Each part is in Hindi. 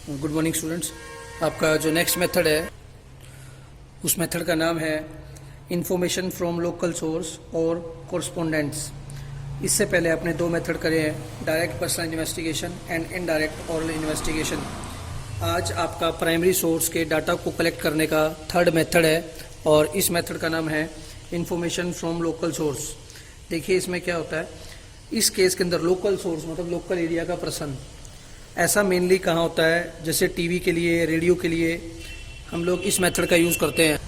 Good morning students. आपका जो नेक्स्ट मेथड है उस मेथड का नाम है इंफॉर्मेशन फ्रॉम लोकल सोर्स और कोरस्पोंडेंट्स। इससे पहले आपने दो मेथड करे हैं, direct personal investigation and indirect oral investigation. आज आपका प्राइमरी सोर्स के डाटा को कलेक्ट करने का थर्ड मेथड है और इस मेथड का नाम है इंफॉर्मेशन फ्रॉम लोकल सोर्स। देखिए इसमें क्या होता है, इस केस के अंदर लोकल सोर्स मतलब लोकल एरिया का पर्सन, ऐसा मेनली कहाँ होता है, जैसे टीवी के लिए, रेडियो के लिए हम लोग इस मेथड का यूज़ करते हैं।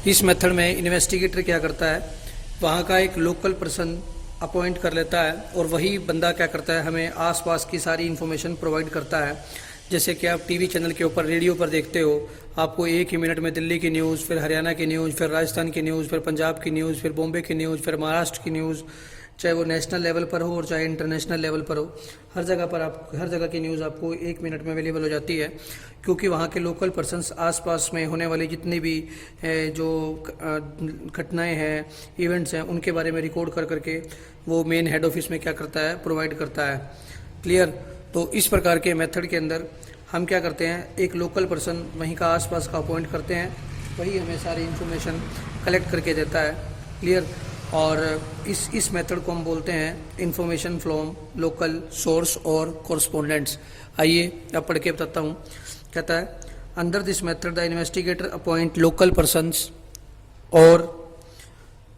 इस मेथड में इन्वेस्टिगेटर क्या करता है, वहाँ का एक लोकल पर्सन अपॉइंट कर लेता है और वही बंदा क्या करता है, हमें आसपास की सारी इन्फॉर्मेशन प्रोवाइड करता है। जैसे कि आप टीवी चैनल के ऊपर, रेडियो पर देखते हो, आपको एक ही मिनट में दिल्ली की न्यूज़, फिर हरियाणा की न्यूज़, फिर राजस्थान की न्यूज़, फिर पंजाब की न्यूज़, फिर बॉम्बे की न्यूज़, फिर महाराष्ट्र की न्यूज़, चाहे वो नेशनल लेवल पर हो और चाहे इंटरनेशनल लेवल पर हो, हर जगह की न्यूज़ आपको एक मिनट में अवेलेबल हो जाती है। क्योंकि वहाँ के लोकल पर्सन्स आसपास में होने वाली जितनी भी जो घटनाएं हैं, इवेंट्स हैं, उनके बारे में रिकॉर्ड कर करके वो मेन हेड ऑफिस में क्या करता है, प्रोवाइड करता है। क्लियर। तो इस प्रकार के मेथड के अंदर हम क्या करते हैं, एक लोकल पर्सन वहीं का आसपास का अपॉइंट करते हैं, वही हमें सारी इन्फॉर्मेशन कलेक्ट करके देता है। क्लियर। और इस मेथड को हम बोलते हैं इंफॉर्मेशन फ्रॉम लोकल सोर्स और कोरस्पोंडेंट्स। आइए अब पढ़ के बताता हूँ। कहता है, under this method the investigator appoint local persons और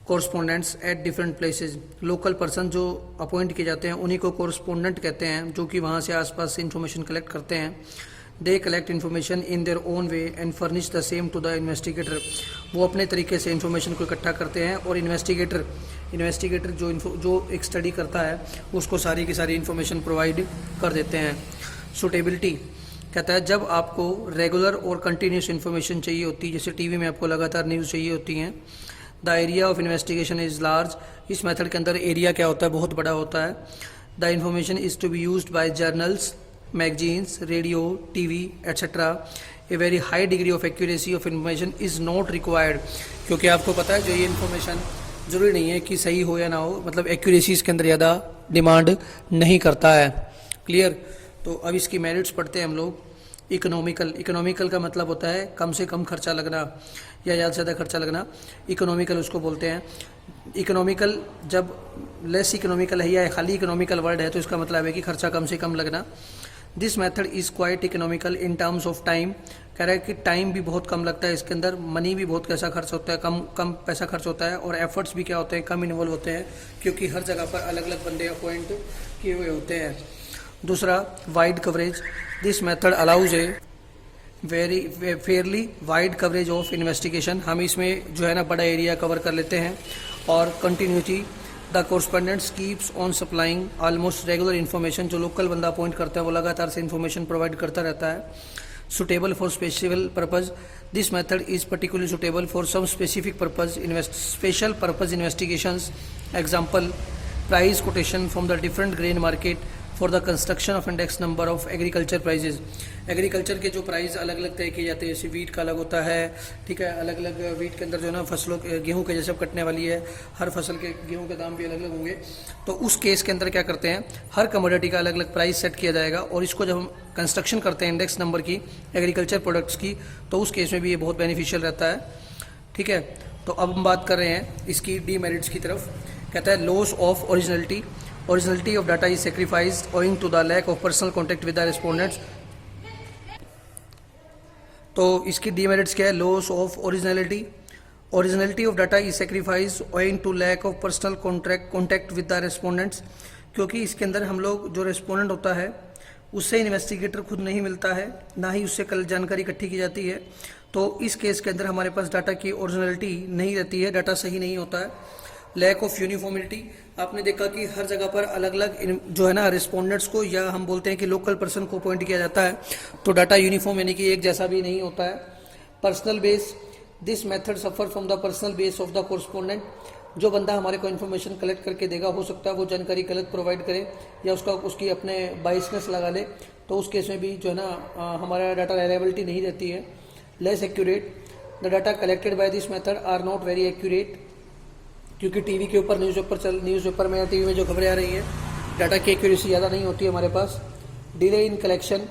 correspondents at different places. Local person जो अपॉइंट किए जाते हैं उन्हीं को कोरस्पोंडेंट कहते हैं, जो कि वहाँ से आसपास से इन्फॉर्मेशन कलेक्ट करते हैं। They collect information in their own way and furnish the same to the investigator. वो अपने तरीके से इन्फॉर्मेशन को इकट्ठा करते हैं और इन्वेस्टिगेटर जो एक स्टडी करता है उसको सारी की सारी इन्फॉर्मेशन प्रोवाइड कर देते हैं। सूटेबिलिटी कहता है, जब आपको रेगुलर और कंटिन्यूस इन्फॉर्मेशन चाहिए होती है, जैसे टीवी में आपको लगातार न्यूज़ चाहिए होती हैं। The area of investigation is large. इस मेथड के अंदर एरिया क्या होता है, बहुत बड़ा होता है। The information is to be used by journals, magazines, radio, TV etcetera. A very high degree of accuracy of information is not required. क्योंकि आपको पता है जो ये इन्फॉर्मेशन ज़रूरी नहीं है कि सही हो या ना हो, मतलब एक्यूरेसी इसके अंदर ज़्यादा डिमांड नहीं करता है। क्लियर। तो अब इसकी मेरिट्स पढ़ते हैं हम लोग। इकोनॉमिकल का मतलब होता है कम से कम खर्चा लगना या ज़्यादा से ज़्यादा खर्चा लगना, इकोनॉमिकल उसको बोलते हैं। इकोनॉमिकल जब लेस इकोनॉमिकल है या खाली इकोनॉमिकल वर्ड है तो इसका मतलब है कि खर्चा कम से कम लगना। This method is quite economical in terms of time. कह रहा है कि टाइम भी बहुत कम लगता है इसके अंदर, मनी भी बहुत कैसा खर्च होता है, कम पैसा खर्च होता है, और एफर्ट्स भी क्या होते हैं, कम इन्वॉल्व होते हैं, क्योंकि हर जगह पर अलग अलग बंदे अपॉइंट किए हुए होते हैं। दूसरा, wide coverage. This method allows a very Fairlie wide coverage of investigation. हम इसमें जो है ना बड़ा एरिया कवर कर लेते हैं। और continuity, the correspondents keeps on supplying almost regular information. जो लोकल बंदा अपॉइंट करता है वो लगातार से इन्फॉर्मेशन प्रोवाइड करता रहता है। Suitable for special purpose. This method is particularly suitable for some specific purpose, special purpose investigations. Example, price quotation from the different grain market for the construction of index number of agriculture prices. Agriculture के जो प्राइस अलग अलग तय किए जाते हैं, जैसे वीट का अलग होता है, ठीक है, अलग अलग वीट के अंदर जो है ना फसलों गेहूं के जैसे कटने वाली है, हर फसल के गेहूं के दाम भी अलग अलग होंगे। तो उस केस के अंदर क्या करते हैं, हर कमोडिटी का अलग अलग प्राइस सेट किया जाएगा और इसको जब हम कंस्ट्रक्शन करते हैं इंडेक्स नंबर की एग्रीकल्चर प्रोडक्ट्स की, तो उस केस में भी ये बहुत बेनिफिशियल रहता है। ठीक है। तो अब हम बात कर रहे हैं इसकी डीमेरिट्स की तरफ। कहता है, loss of originality. Originality of data is sacrificed owing to the lack of personal contact with the respondents. तो इसकी demerits क्या है, loss of originality of data is sacrificed owing to lack of personal contact with the respondents। क्योंकि इसके अंदर हम लोग जो रेस्पोंडेंट होता है उससे इन्वेस्टिगेटर खुद नहीं मिलता है, ना ही उससे कल जानकारी इकट्ठी की जाती है। तो इस केस के अंदर हमारे पास डाटा की ओरिजिनलिटी नहीं रहती है, डाटा सही नहीं होता है। Lack of uniformity. आपने देखा कि हर जगह पर अलग अलग जो है ना रिस्पोंडेंट्स को, या हम बोलते हैं कि लोकल पर्सन को अपॉइंट किया जाता है, तो डाटा यूनिफॉर्म यानी कि एक जैसा भी नहीं होता है। Personal base. This method suffer from the personal base of the correspondent. जो बंदा हमारे को इन्फॉर्मेशन कलेक्ट करके देगा, हो सकता है वो जानकारी गलत प्रोवाइड करे या उसकी अपने बाइसनेस लगा ले, तो उस केस में भी जो है ना हमारा डाटा रिलायबिलिटी नहीं रहती है। Less accurate. The data collected by this method are not very accurate. क्योंकि टीवी के ऊपर न्यूज़पेपर में या टीवी में जो खबरें आ रही हैं, डाटा की एक्यूरेसी ज़्यादा नहीं होती है हमारे पास। Delay in collection.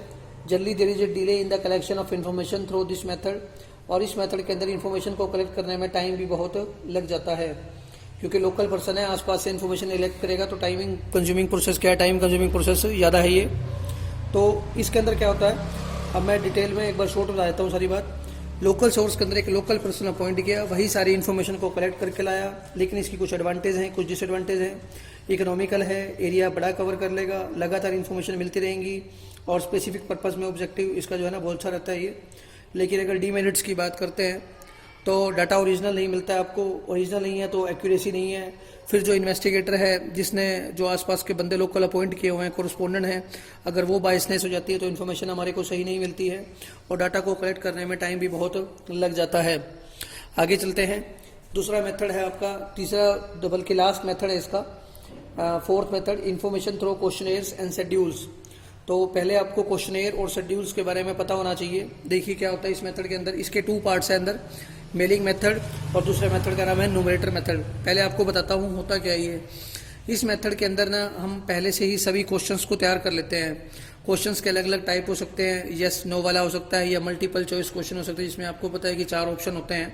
Generally there is a delay in the collection of information through this method, और इस मेथड के अंदर इन्फॉर्मेशन को कलेक्ट करने में टाइम भी बहुत लग जाता है, क्योंकि लोकल पर्सन है, आसपास से इन्फॉर्मेशन कलेक्ट करेगा तो टाइमिंग कंज्यूमिंग प्रोसेस क्या है, टाइम कंज्यूमिंग प्रोसेस ज़्यादा है ये। तो इसके अंदर क्या होता है, अब मैं डिटेल में एक बार शॉर्ट बता देता हूँ सारी बात। लोकल सोर्स के अंदर एक लोकल पर्सन अपॉइंट किया, वही सारी इन्फॉर्मेशन को कलेक्ट करके लाया, लेकिन इसकी कुछ एडवांटेज हैं, कुछ डिसएडवांटेज हैं। इकोनॉमिकल है, एरिया बड़ा कवर कर लेगा, लगातार इन्फॉर्मेशन मिलती रहेंगी, और स्पेसिफिक पर्पस में ऑब्जेक्टिव इसका जो है ना बहुत अच्छा रहता है ये। लेकिन अगर डीमेरिट्स की बात करते हैं तो डाटा ओरिजिनल नहीं मिलता है आपको, ओरिजिनल नहीं है तो एक्यूरेसी नहीं है। फिर जो इन्वेस्टिगेटर है, जिसने जो आसपास के बंदे लोकल अपॉइंट किए हुए हैं, कोरस्पोंडेंट हैं, अगर वो बायसनेस हो जाती है तो इन्फॉर्मेशन हमारे को सही नहीं मिलती है, और डाटा को कलेक्ट करने में टाइम भी बहुत लग जाता है। आगे चलते हैं। दूसरा मेथड है आपका, तीसरा बल्कि लास्ट मेथड है इसका, fourth method, information through questionnaires and schedules. तो पहले आपको क्वेश्चनेयर और शेड्यूल्स के बारे में पता होना चाहिए। देखिए क्या होता है इस मेथड के अंदर, इसके 2 पार्ट्स हैं अंदर, मेलिंग मेथड और दूसरे मेथड का नाम है न्यूमरेटर मेथड। पहले आपको बताता हूँ होता क्या है। इस मेथड के अंदर ना हम पहले से ही सभी क्वेश्चंस को तैयार कर लेते हैं। क्वेश्चंस के अलग अलग टाइप हो सकते हैं, यस नो वाला हो सकता है, या मल्टीपल चॉइस क्वेश्चन हो सकता है, जिसमें आपको पता है कि 4 ऑप्शन होते हैं,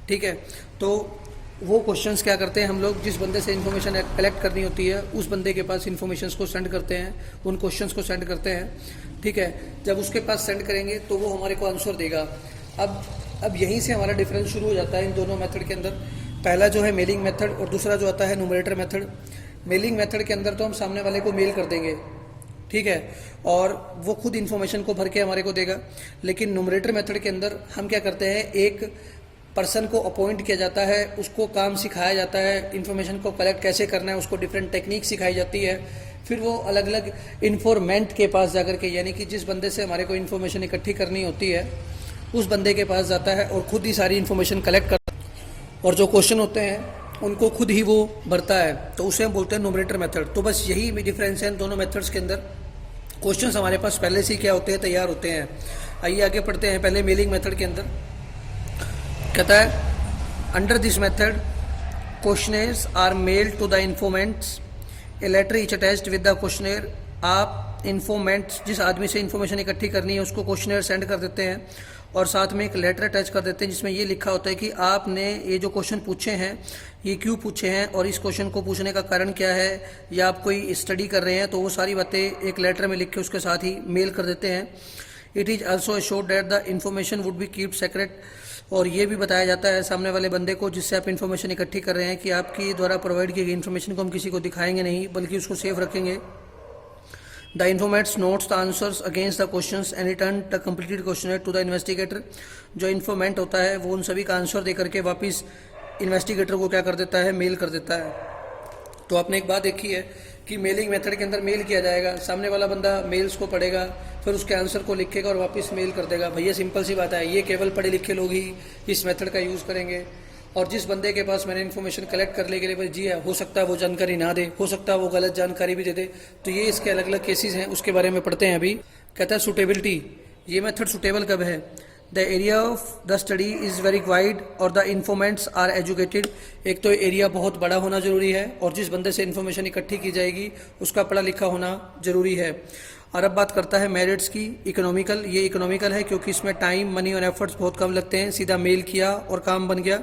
ठीक है। तो वो क्वेश्चंस क्या करते हैं हम लोग, जिस बंदे से इन्फॉर्मेशन कलेक्ट करनी होती है उस बंदे के पास इन्फॉर्मेशन को सेंड करते हैं, उन क्वेश्चंस को सेंड करते हैं, ठीक है। जब उसके पास सेंड करेंगे तो वो हमारे को आंसर देगा। अब यहीं से हमारा डिफरेंस शुरू हो जाता है इन दोनों मेथड के अंदर। पहला जो है मेलिंग मेथड और दूसरा जो आता है न्यूमरेटर मेथड। मेलिंग मेथड के अंदर तो हम सामने वाले को मेल कर देंगे, ठीक है, और वो खुद इन्फॉर्मेशन को भर के हमारे को देगा। लेकिन न्यूमरेटर मेथड के अंदर हम क्या करते हैं, एक पर्सन को अपॉइंट किया जाता है, उसको काम सिखाया जाता है, इन्फॉर्मेशन को कलेक्ट कैसे करना है, उसको डिफरेंट टेक्निक सिखाई जाती है। फिर वो अलग अलग इन्फॉर्मेंट के पास जाकर के, यानी कि जिस बंदे से हमारे को इन्फॉर्मेशन इकट्ठी करनी होती है उस बंदे के पास जाता है और खुद ही सारी इन्फॉर्मेशन कलेक्ट करता है, और जो क्वेश्चन होते हैं उनको खुद ही वो भरता है, तो उसे हम बोलते हैं न्यूमरेटर मेथड। तो बस यही डिफरेंस है इन दोनों मेथड्स के अंदर। क्वेश्चंस हमारे पास पहले से ही क्या होते हैं, तैयार होते हैं। आइए आगे पढ़ते हैं। पहले मेलिंग मेथड के अंदर कहता है, under this method questionnaires are mailed to the informants, a letter each attached with the questionnaire. आप इन्फॉर्मेंट्स, जिस आदमी से इन्फॉर्मेशन इकट्ठी करनी है उसको क्वेश्चनेयर सेंड कर देते हैं, और साथ में एक लेटर अटैच कर देते हैं जिसमें ये लिखा होता है कि आपने ये जो क्वेश्चन पूछे हैं ये क्यों पूछे हैं, और इस क्वेश्चन को पूछने का कारण क्या है, या आप कोई स्टडी कर रहे हैं तो वो सारी बातें एक लेटर में लिख के उसके साथ ही मेल कर देते हैं। It is also assured that the information would be keeped secret, और ये भी बताया जाता है सामने वाले बंदे को जिससे आप इन्फॉर्मेशन इकट्ठी कर रहे हैं कि आपकी द्वारा प्रोवाइड की गई इन्फॉर्मेशन को हम किसी को दिखाएंगे नहीं, बल्कि उसको सेफ रखेंगे। The informant notes the answers against the questions and return the completed questionnaire to the investigator। जो इन्फॉर्मेंट होता है वो उन सभी का आंसर दे करके वापस इन्वेस्टिगेटर को क्या कर देता है, मेल कर देता है। तो आपने एक बात देखी है कि मेलिंग मेथड के अंदर मेल किया जाएगा, सामने वाला बंदा मेल्स को पढ़ेगा, फिर उसके आंसर को लिखेगा और वापस मेल कर देगा। भैया सिंपल सी बात है, ये केवल पढ़े लिखे लोग ही इस मेथड का यूज़ करेंगे। और जिस बंदे के पास मैंने इन्फॉर्मेशन कलेक्ट करने के लिए भाई जी है, हो सकता है वो जानकारी ना दे, हो सकता है वो गलत जानकारी भी दे दे, तो ये इसके अलग अलग केसेस हैं, उसके बारे में पढ़ते हैं अभी। कहता है सुटेबिलिटी, ये मेथड सुटेबल कब है। The area of the study is very wide और द इन्फॉर्मेंट्स आर एजुकेटेड। एक तो एरिया बहुत बड़ा होना जरूरी है, और जिस बंदे से इन्फॉर्मेशन इकट्ठी की जाएगी उसका पढ़ा लिखा होना जरूरी है। और अब बात करता है मेरिट्स की। इकोनॉमिकल, ये इकोनॉमिकल है क्योंकि इसमें टाइम, मनी और एफर्ट्स बहुत कम लगते हैं, सीधा मेल किया और काम बन गया।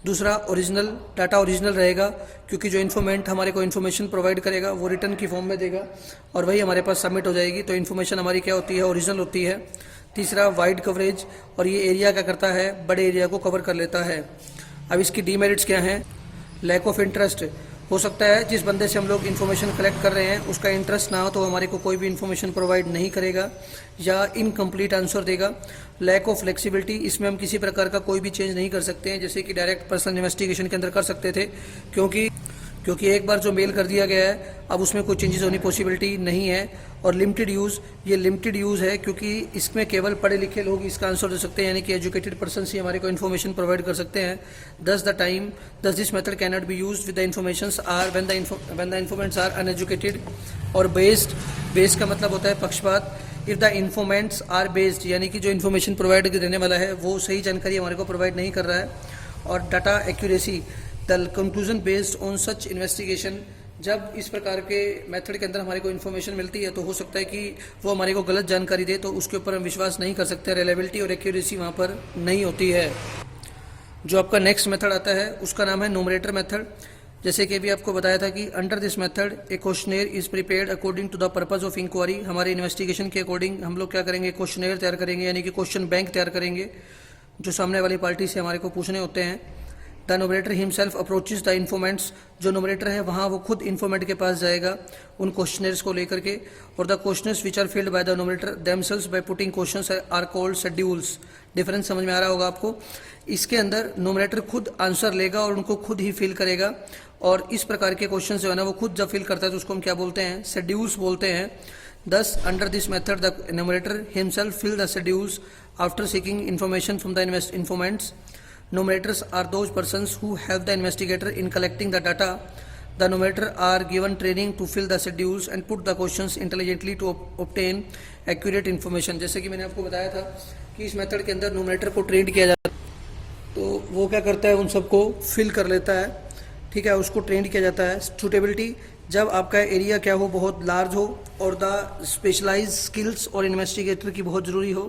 दूसरा ओरिजिनल, डाटा ओरिजिनल रहेगा क्योंकि जो इन्फॉर्मेंट हमारे को इन्फॉर्मेशन प्रोवाइड करेगा वो रिटर्न की फॉर्म में देगा और वही हमारे पास सबमिट हो जाएगी, तो इन्फॉर्मेशन हमारी क्या होती है, ओरिजिनल होती है। तीसरा वाइड कवरेज, और ये एरिया क्या करता है, बड़े एरिया को कवर कर लेता है। अब इसकी डीमेरिट्स क्या हैं। लैक ऑफ इंटरेस्ट, हो सकता है जिस बंदे से हम लोग इन्फॉर्मेशन कलेक्ट कर रहे हैं उसका इंटरेस्ट ना हो तो हमारे को कोई भी इन्फॉर्मेशन प्रोवाइड नहीं करेगा या इनकम्प्लीट आंसर देगा। लैक ऑफ फ्लेक्सिबिलिटी, इसमें हम किसी प्रकार का कोई भी चेंज नहीं कर सकते हैं, जैसे कि डायरेक्ट पर्सनल इन्वेस्टिगेशन के अंदर कर सकते थे, क्योंकि एक बार जो मेल कर दिया गया है अब उसमें कोई चेंजेस होने पॉसिबिलिटी नहीं है। और लिमिटेड यूज़, ये लिमिटेड यूज़ है क्योंकि इसमें केवल पढ़े लिखे लोग इसका आंसर दे सकते हैं, यानी कि एजुकेटेड पर्सन ही हमारे को इन्फॉर्मेशन प्रोवाइड कर सकते हैं। Thus this method can not be used with the information are when the informants are uneducated. और बेस्ड का मतलब होता है पक्षपात। If the informants are biased, यानी कि जो इन्फॉर्मेशन प्रोवाइड देने वाला है वो सही जानकारी हमारे को प्रोवाइड नहीं कर रहा है। और data accuracy, the conclusion based on such investigation जब इस प्रकार के मेथड के अंदर हमारे को इन्फॉर्मेशन मिलती है तो हो सकता है कि वो हमारे को गलत जानकारी दे, तो उसके ऊपर हम विश्वास नहीं कर सकते, रिलायबिलिटी और एक्यूरेसी वहाँ पर नहीं होती है। जो आपका नेक्स्ट मेथड आता है उसका नाम है न्यूमरेटर मेथड। जैसे कि अभी आपको बताया था कि under this method a questionnaire is prepared according to the purpose of inquiry. हमारे इन्वेस्टिगेशन के अकॉर्डिंग हम लोग क्या करेंगे, क्वेश्चनेयर तैयार करेंगे, यानी कि क्वेश्चन बैंक तैयार करेंगे जो सामने वाली पार्टी से हमारे को पूछने होते हैं। The numerator himself approaches the informants. जो नोमरेटर है वहाँ वो खुद इन्फॉर्मेंट के पास जाएगा उन क्वेश्चनर्स को लेकर के, और the questions which are filled by the enumerator themselves by putting questions are called schedules. Difference समझ में आ रहा होगा आपको। इसके अंदर नोमरेटर खुद आंसर लेगा और उनको खुद ही फिल करेगा, और इस प्रकार के क्वेश्चन जो है ना वो खुद जब फिल करता है तो उसको हम क्या बोलते हैं, शेड्यूल्स बोलते हैं। Thus, under this method, the enumerator himself fill the schedules after seeking information from the informants. Numerators are those persons who help the investigator in collecting the data. The numerator are given training to fill the schedules and put the questions intelligently to obtain accurate information. जैसे कि मैंने आपको बताया था कि इस मेथड के अंदर numerator को ट्रेन किया जाता है, तो वो क्या करता है, उन सबको फिल कर लेता है, ठीक है, उसको ट्रेन किया जाता है। सूटेबिलिटी, जब आपका एरिया क्या हो, बहुत लार्ज हो और द स्पेशलाइज स्किल्स और इन्वेस्टिगेटर की बहुत ज़रूरी हो,